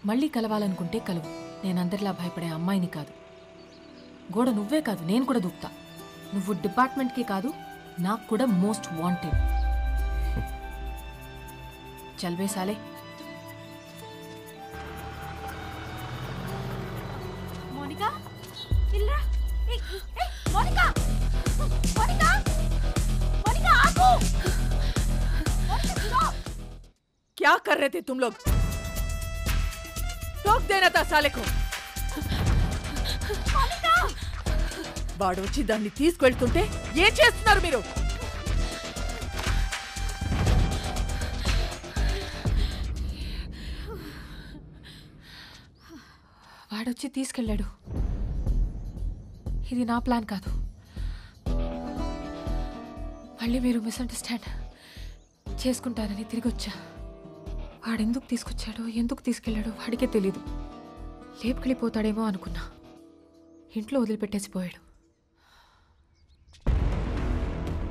మళ్ళీ కలవాలనుకుంటే కలువు. నేనందరిలా భయపడే అమ్మాయిని కాదు. గోడ నువ్వే కాదు, నేను కూడా దూకుతా. నువ్వు డిపార్ట్మెంట్కి కాదు, నాకు కూడా మోస్ట్ వాంటెడ్. చల్వే సాలే. మోనికా ఇల్రా. మోనికా మోనికా మోनिका आगो. क्या कर रहे थे तुम लोग? टोक देना था साले को. వాడు వచ్చి దాన్ని తీసుకెళ్తుంటే ఏం చేస్తున్నారు మీరు? వాడొచ్చి తీసుకెళ్ళాడు. ఇది నా ప్లాన్ కాదు. మళ్ళీ మీరు మిస్అండర్స్టాండ్ చేసుకుంటారని తిరిగి వచ్చా. వాడెందుకు తీసుకొచ్చాడో ఎందుకు తీసుకెళ్ళాడో వాడికే తెలీదు. లేపుకెళ్ళిపోతాడేమో అనుకున్నా. ఇంట్లో వదిలిపెట్టేసిపోయాడు.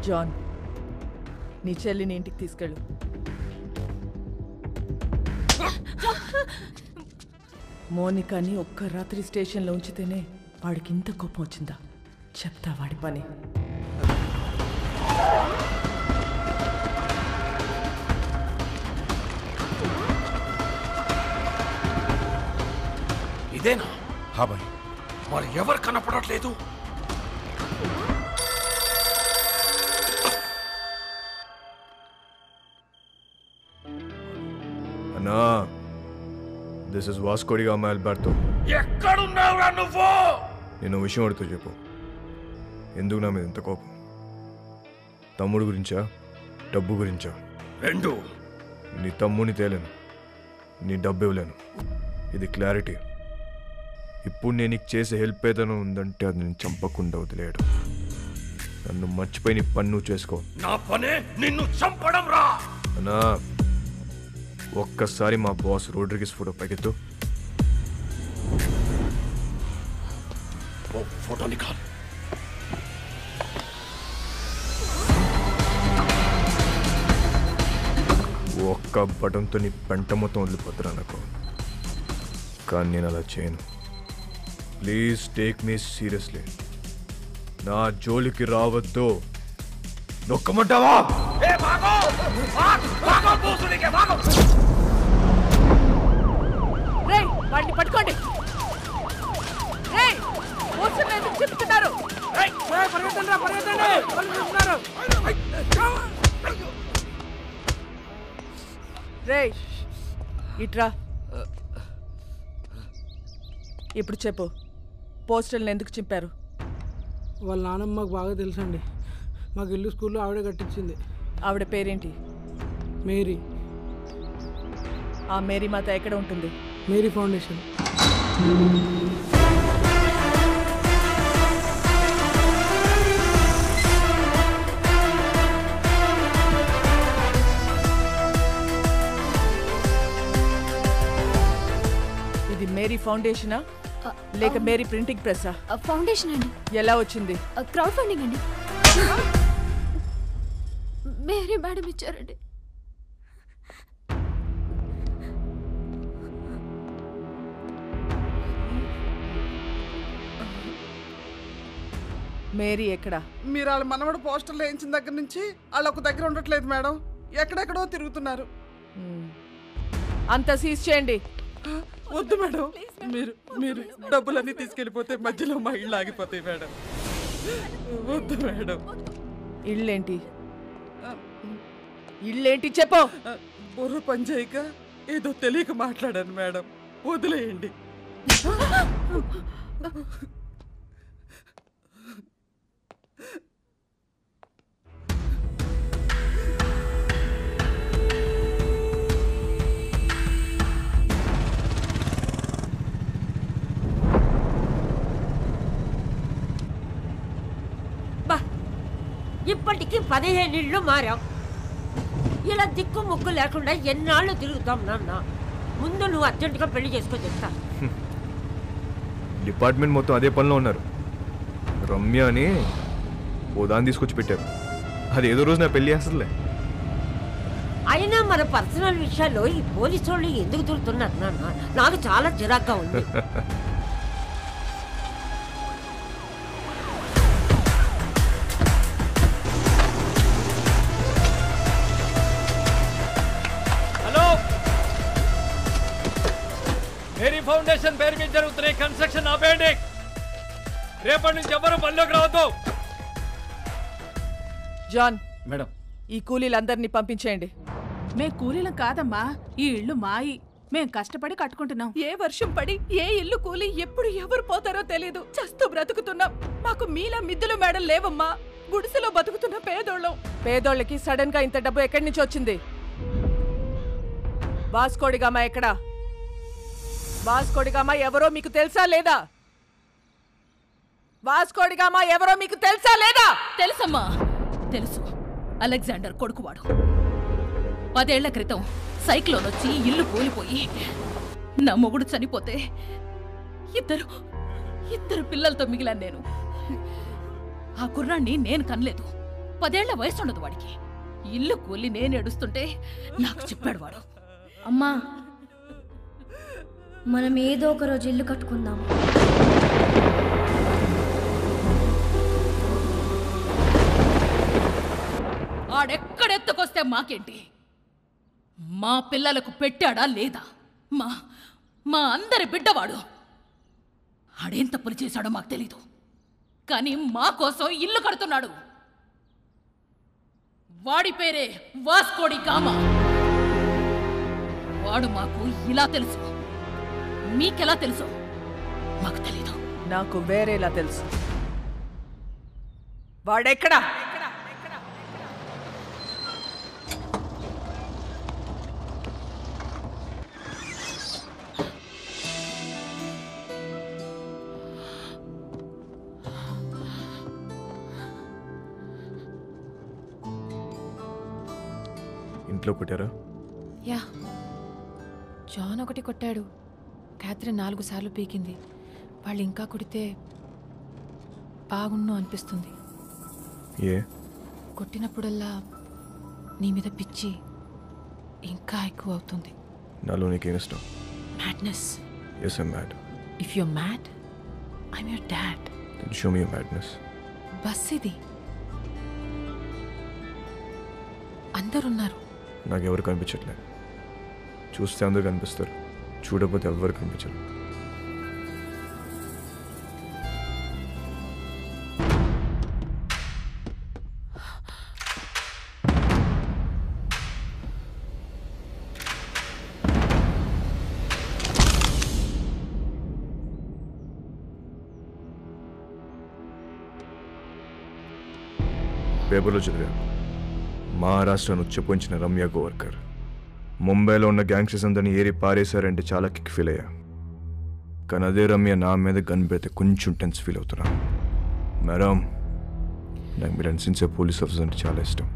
జాన్, నీ చెల్లిని ఇంటికి తీసుకెళ్ళు. మోనికాని ఒక్క రాత్రి స్టేషన్లో ఉంచితేనే వాడికి ఇంత కోపం వచ్చిందా? చెప్తా వాడి పని. ఇదేనా? హా భాయ్. మరి ఎవరు కనపడట్లేదు? అన్నా, this is Vasco da Gama Alberto. ఎక్కడున్నావురా నువ్వు? నేను విషయం అడుగుతూ చెప్పు. ఎందుకు నా మీద ఇంత కోపం? తమ్ముడు గురించా, డబ్బు గురించా? రెండు. నీ తమ్ముని తేలేను, నీ డబ్బు ఇవ్వలేను. ఇది క్లారిటీ. ఇప్పుడు నేను నీకు చేసే హెల్ప్ ఏదైనా ఉందంటే అది నేను చంపకుండా వదిలేయడం. నన్ను మర్చిపోయి నీ పని నువ్వు చేసుకో. నా పనే నిన్ను చంపడం రా. అన్నా, ఒక్కసారి మా బాస్ రోడ్రిగిస్ ఫోటో పైకెత్తు. ఓ ఫోటో నికాల్. ఒక్క బటన్తో నీ పెంట మొత్తం వదిలిపోతున్నా నాకు. కానీ నేను అలా చేయను. Please take me seriously. నా జోలికి రావద్దు. నొక్కమంటావా? రేయ్, వాడిని పట్టుకోండి. రేయ్, మోసం ఎందుకు చెప్తున్నారు? రేయ్, ఇట్రా. ఇప్పుడు చెప్పు, పోస్టర్లు ఎందుకు చింపారు? వాళ్ళ నాన్నమ్మ మాకు బాగా తెలుసండి. మాకు ఇల్లు స్కూల్లో ఆవిడే కట్టించింది. ఆవిడ పేరేంటి? మేరీ. ఆ మేరీ మాత ఎక్కడ ఉంటుంది? Mary foundation. ఇది మేరీ ఫౌండేషనా లేక మేరీ ప్రింటింగ్ ప్రెస్సా? ఫౌండేషన్ అండి. ఎలా వచ్చింది? క్రౌడ్ ఫండింగ్ అండి. మేరీ మేడం ఇచ్చారండి. మేరీ ఎక్కడ? మీరు వాళ్ళ మనవడు పోస్టర్లు వేయించిన దగ్గర నుంచి వాళ్ళు ఒక దగ్గర ఉండట్లేదు మేడం. ఎక్కడెక్కడో తిరుగుతున్నారు. అంతా సీజ్ చేయండి. వద్దు మేడం, మీరు మీరు డబ్బులన్నీ తీసుకెళ్ళిపోతే మధ్యలో మా ఇళ్ళు ఆగిపోతాయి మేడం. వద్దు మేడం. ఇళ్ళేంటి? ఇళ్ళేంటి చెప్పు. బుర్ర పనిచేయక ఏదో తెలియక మాట్లాడాను మేడం, వదిలేయండి. ఇప్పటికి 15 ఇళ్ళు మారాం. ఇలా దిక్కు ముక్కు లేకుండా ఎన్నాళ్ళు తిరుగుతాం నాన్న. ముందు నువ్వు అర్జెంటుగా పెళ్లి చేసుకొని చెప్తా. డిపార్ట్మెంట్ మొత్తం అదే పనిలో ఉన్నారు. రమ్య అని ఓ దాన్ని తీసుకొచ్చి పెట్టారు. అది ఏదో రోజు నా పెళ్లి చేస్తుందిలే. అయినా మన పర్సనల్ విషయాల్లో ఈ పోలీసు వాళ్ళు ఎందుకు దూరుతున్నారు నాన్న? నాకు చాలా చిరాగ్గా ఉంది. హలో, మేరీ ఫౌండేషన్ పేరు మీద జరుగుతున్న కన్స్ట్రక్షన్ ఆపేయండి. రేపటి నుంచి ఎవరు పనిలోకి రావద్దు. జాన్, మేడం, ఈ కూలీలందరినీ పంపించేయండి. మేం కూలీలం కాదమ్మా, ఈ ఇల్లు మాయి. మేం కష్టపడి కట్టుకుంటున్నాం. ఏ వర్షం పడి ఏ ఇల్లు కూలి ఎప్పుడు ఎవరు పోతారో తెలీదు. చస్తూ బ్రతుకుతున్నాం. మాకు మీలా మిద్దులు మేడలు లేవమ్మా. గుడిసెలో బతుకుతున్న పేదోళ్ళం. పేదోళ్ళకి సడన్ గా ఇంత డబ్బు ఎక్కడి నుంచి వచ్చింది? వాస్కోడిగామా ఎక్కడా? వాస్కోడిగామా ఎవరో మీకు తెలుసా లేదా? వాస్కోడిగామా ఎవరో మీకు తెలుసా లేదా? తెలుసమ్మా, తెలుసు. అలెగ్జాండర్ కొడుకువాడు. 10 ఏళ్ల క్రితం సైక్లోన్ వచ్చి ఇల్లు కూలిపోయి నా మొగుడు చనిపోతే ఇద్దరు పిల్లలతో మిగిలాను నేను. ఆ కుర్రాన్ని నేను కనలేదు. 10 ఏళ్ల వయసు ఉండదు వాడికి. ఇల్లు కూలి నేను ఏడుస్తుంటే నాకు చెప్పాడు వాడు, అమ్మా మనం ఏదో ఒక రోజు ఇల్లు కట్టుకుందాం. ఆడెక్కడెత్తుకొస్తే మాకేంటి? మా పిల్లలకు పెట్టాడా లేదా? మా అందరి బిడ్డవాడు. ఆడేం తప్పులు చేశాడో మాకు తెలీదు, కానీ మా కోసం ఇల్లు కడుతున్నాడు. వాడి పేరే వాస్కోడి గామా. వాడు మాకు ఇలా తెలుసు. మీకెలా తెలుసు మాకు తెలీదు. నాకు వేరేలా తెలుసు. వాడెక్కడా? ఇంట్లో కొట్టారా? యా, జాన్ ఒకటి కొట్టాడు. క్యాథరిన్ 4 సార్లు పీకింది. వాళ్ళు ఇంకా కొడితే బాగుండు అనిపిస్తుంది. ఏ? కొట్టినప్పుడల్లా నీ మీద పిచ్చి ఇంకా ఎక్కువ అవుతుంది. నాలో నీకేం ఇష్టం? Madness. Yes, I'm mad. If you're mad, I'm your dad. Then show me your madness. Bus ఇది. అందరున్నారు. నాకెవరు కనిపించట్లే. చూస్తే అందరు కనిపిస్తారు, చూడకపోతే ఎవరు కనిపించరు. పేపర్లో చదివా, మహారాష్ట్రను ఉచ్చపోయించిన రమ్య గోవర్కర్ ముంబైలో ఉన్న గ్యాంగ్స్టర్స్ అందరినీ ఏరి పారేశారంటే చాలా కిక్ ఫీల్ అయ్యా. కానీ అదే రమ్య నా మీద గన్ పెడితే కొంచెం టెన్స్ ఫీల్ అవుతున్నా. మేడం, నాకు మీరు సిన్సియర్ పోలీస్ ఆఫీసర్ అంటే చాలా ఇష్టం.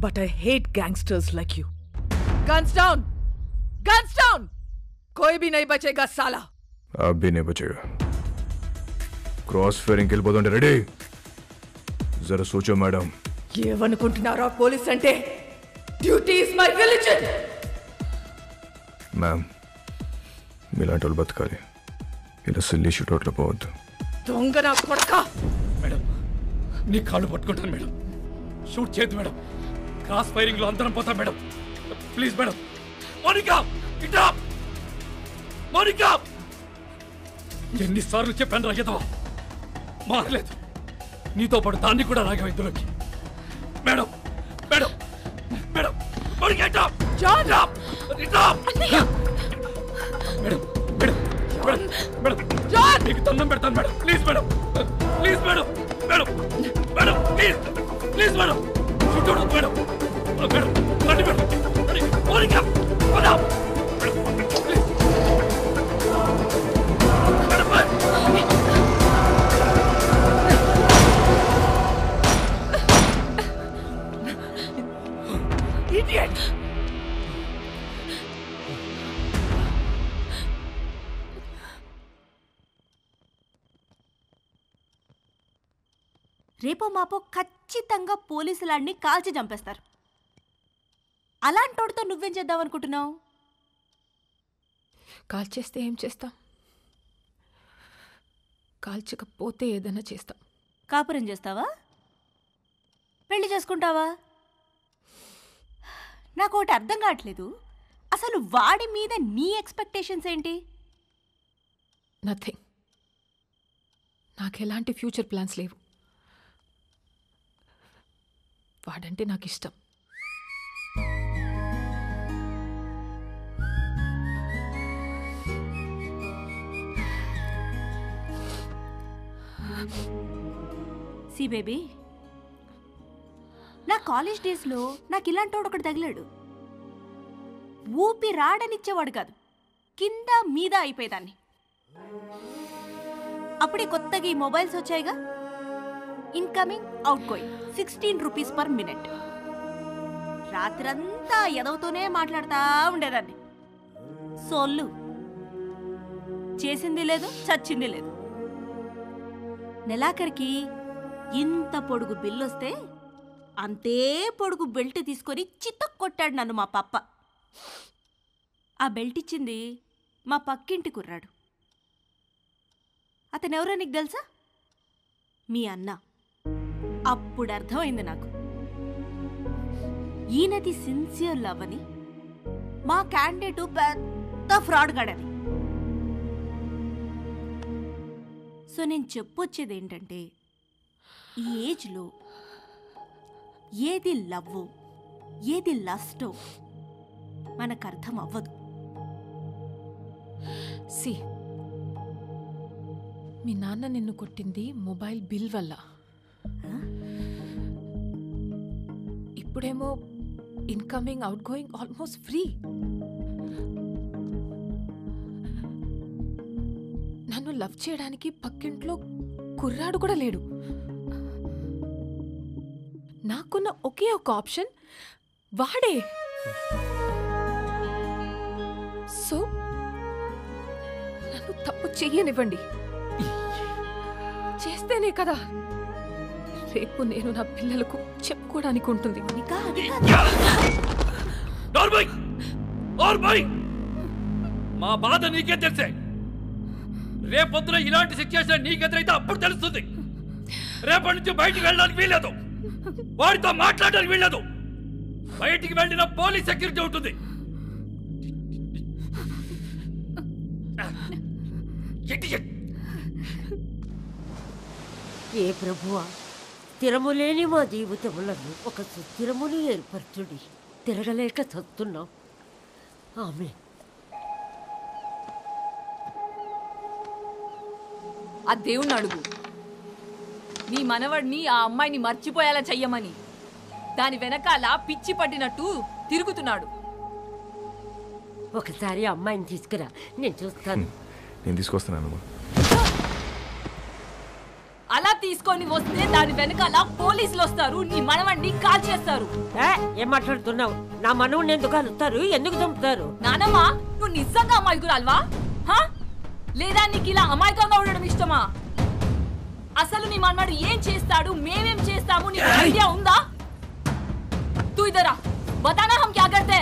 But I hate gangsters like you. Guns down! Guns down! कोई भी नहीं बचेगा साला. आप भी नहीं बचेगा. क्रॉस फायरिंग వెళ్ళిపోతుంటే రెడీ. జరా సోచో మేడం. ఏమనుకుంటున్నారా పోలీస్ అంటే? Duty is my religion. Ma'am, మీలాంటి వాళ్ళు బతకాలి, ఇలా సిల్లీ షూట్అవుట్లో పోవద్దు. దొంగ నా కొడక. మేడం, నీ కాళ్ళు పట్టుకుంటాను మేడం. షూట్ చేయదు మేడం. క్రాస్ ఫైరింగ్ లో అందరం పోతాం మేడం. Please madam. మోనికా, ఇటా! మోనికా! ఎన్నిసార్లు చెప్పాను రాగేదవా, మారలేదు. నీతో పాటు దాన్ని కూడా రాగావు ఇందులోకి. మేడం, మేడం, మేడం, మోనికా ఇటా! జాన్! ఇటా! Madam, madam, madam, madam, John! మీకు దండం పెడతాను madam. Please madam, please madam, madam, madam, please, please madam. చూడు మేడం, మేడం, రండి మేడం, రండి. Monica, madam, madam, please. Idiot! రేపో మాపో ఖచ్చితంగా పోలీసులాడిని కాల్చి చంపేస్తారు. అలాంటోడితో నువ్వేం చేద్దాం అనుకుంటున్నావు? కాల్చేస్తే ఏం చేస్తాం? కాల్చకపోతే ఏదైనా చేస్తాం. కాపురం చేస్తావా? పెళ్లి చేసుకుంటావా? నాకు ఒకటి అర్థం కావట్లేదు. అసలు వాడి మీద నీ ఎక్స్పెక్టేషన్స్ ఏంటి? నథింగ్. నాకు ఎలాంటి ఫ్యూచర్ ప్లాన్స్ లేవు. వాడంటే నాకు ఇష్టం. సి బేబీ, నా కాలేజ్ డేస్లో నాకు ఇలాంటోడు ఒకటి తగిలాడు. ఊపి రాడనిచ్చేవాడు కాదు, కింద మీద అయిపోయేదాన్ని. అప్పుడే కొత్తగా ఈ మొబైల్స్ వచ్చాయిగా, incoming outgoing 16 rupees per minute. రాత్రంతా ఎదవుతూనే మాట్లాడుతూ ఉండేదాన్ని. సోళ్ళు చేసింది లేదు, చచ్చింది లేదు. నెలాఖరికి ఇంత పొడుగు బిల్లు వస్తే అంతే పొడుగు బెల్ట్ తీసుకొని చిత్త కొట్టాడు నన్ను మా పప్ప. ఆ బెల్ట్ ఇచ్చింది మా పక్కింటి కుర్రాడు. అతనెవరో నీకు తెలుసా? మీ అన్న. అప్పుడు అర్థమైంది నాకు, ఈయనది సిన్సియర్ లవ్ అని, మా క్యాండిడేటు పెద్ద ఫ్రాడ్ గాడని. సో నేను చెప్పొచ్చేది ఏంటంటే, ఈ ఏజ్లో ఏది లవ్వో ఏది లస్టో మనకు అర్థం అవ్వదు. సి, మీ నాన్న నిన్ను కొట్టింది మొబైల్ బిల్ వల్ల. ఇప్పుడేమో incoming out going almost free. నన్ను లవ్ చేయడానికి పక్కింట్లో కుర్రాడు కూడా లేడు. నాకున్న ఒకే ఒక ఆప్షన్ వాడే. సో నన్ను తప్పు చెయ్యనివ్వండి. చేస్తేనే కదా రేపు నేను నా పిల్లలకు చెప్పుకోవడానికి ఉంటుంది. మా బాధ నీకే తెలిసే. రేపొద్దున ఇలాంటి సిచ్యుయేషన్ నీకెదురైతే అప్పుడు తెలుస్తుంది. రేపటి నుంచి బయటికి వెళ్ళడానికి వీల్లేదు, వాడితో మాట్లాడడానికి వీల్లేదు. బయటికి వెళ్ళిన పోలీస్ సెక్యూరిటీ ఉంటుంది. ఏ ప్రభువా, స్థిరము లేని మా జీవితములను ఒక సుస్థిరమును ఏర్పరచుడి. తిరగలేక చస్తున్నాం. ఆమె ఆ దేవుణ్ణి అడుగు, నీ మనవడిని ఆ అమ్మాయిని మర్చిపోయేలా చెయ్యమని. దాని వెనకాల పిచ్చి పట్టినట్టు తిరుగుతున్నాడు. ఒకసారి అమ్మాయిని తీసుకురా, నేను చూస్తాను. నేను తీసుకొస్తున్నాను. అలా తీసుకొని వస్తే దాని వెనకాల పోలీసులు వస్తారు, నీ మనవడిని కాల్ చేస్తారు. ఏం మాట్లాడుతున్నావు? నా మనవుని ఎందుకు కలుస్తారు? ఎందుకు చంపుతారు? నానమ్మ, నువ్వు నిజంగా అమాయకురాల్వా? లేదా నీకు ఇలా అమాయకంగా ఉండడం ఇష్టమా? అసలు నీ మనవాడు ఏం చేస్తాడు, మేమేం చేస్తాము, నీకు ఐడియా ఉందా? తూ ఇదరా, బతానా హమ్ క్యా కర్తే?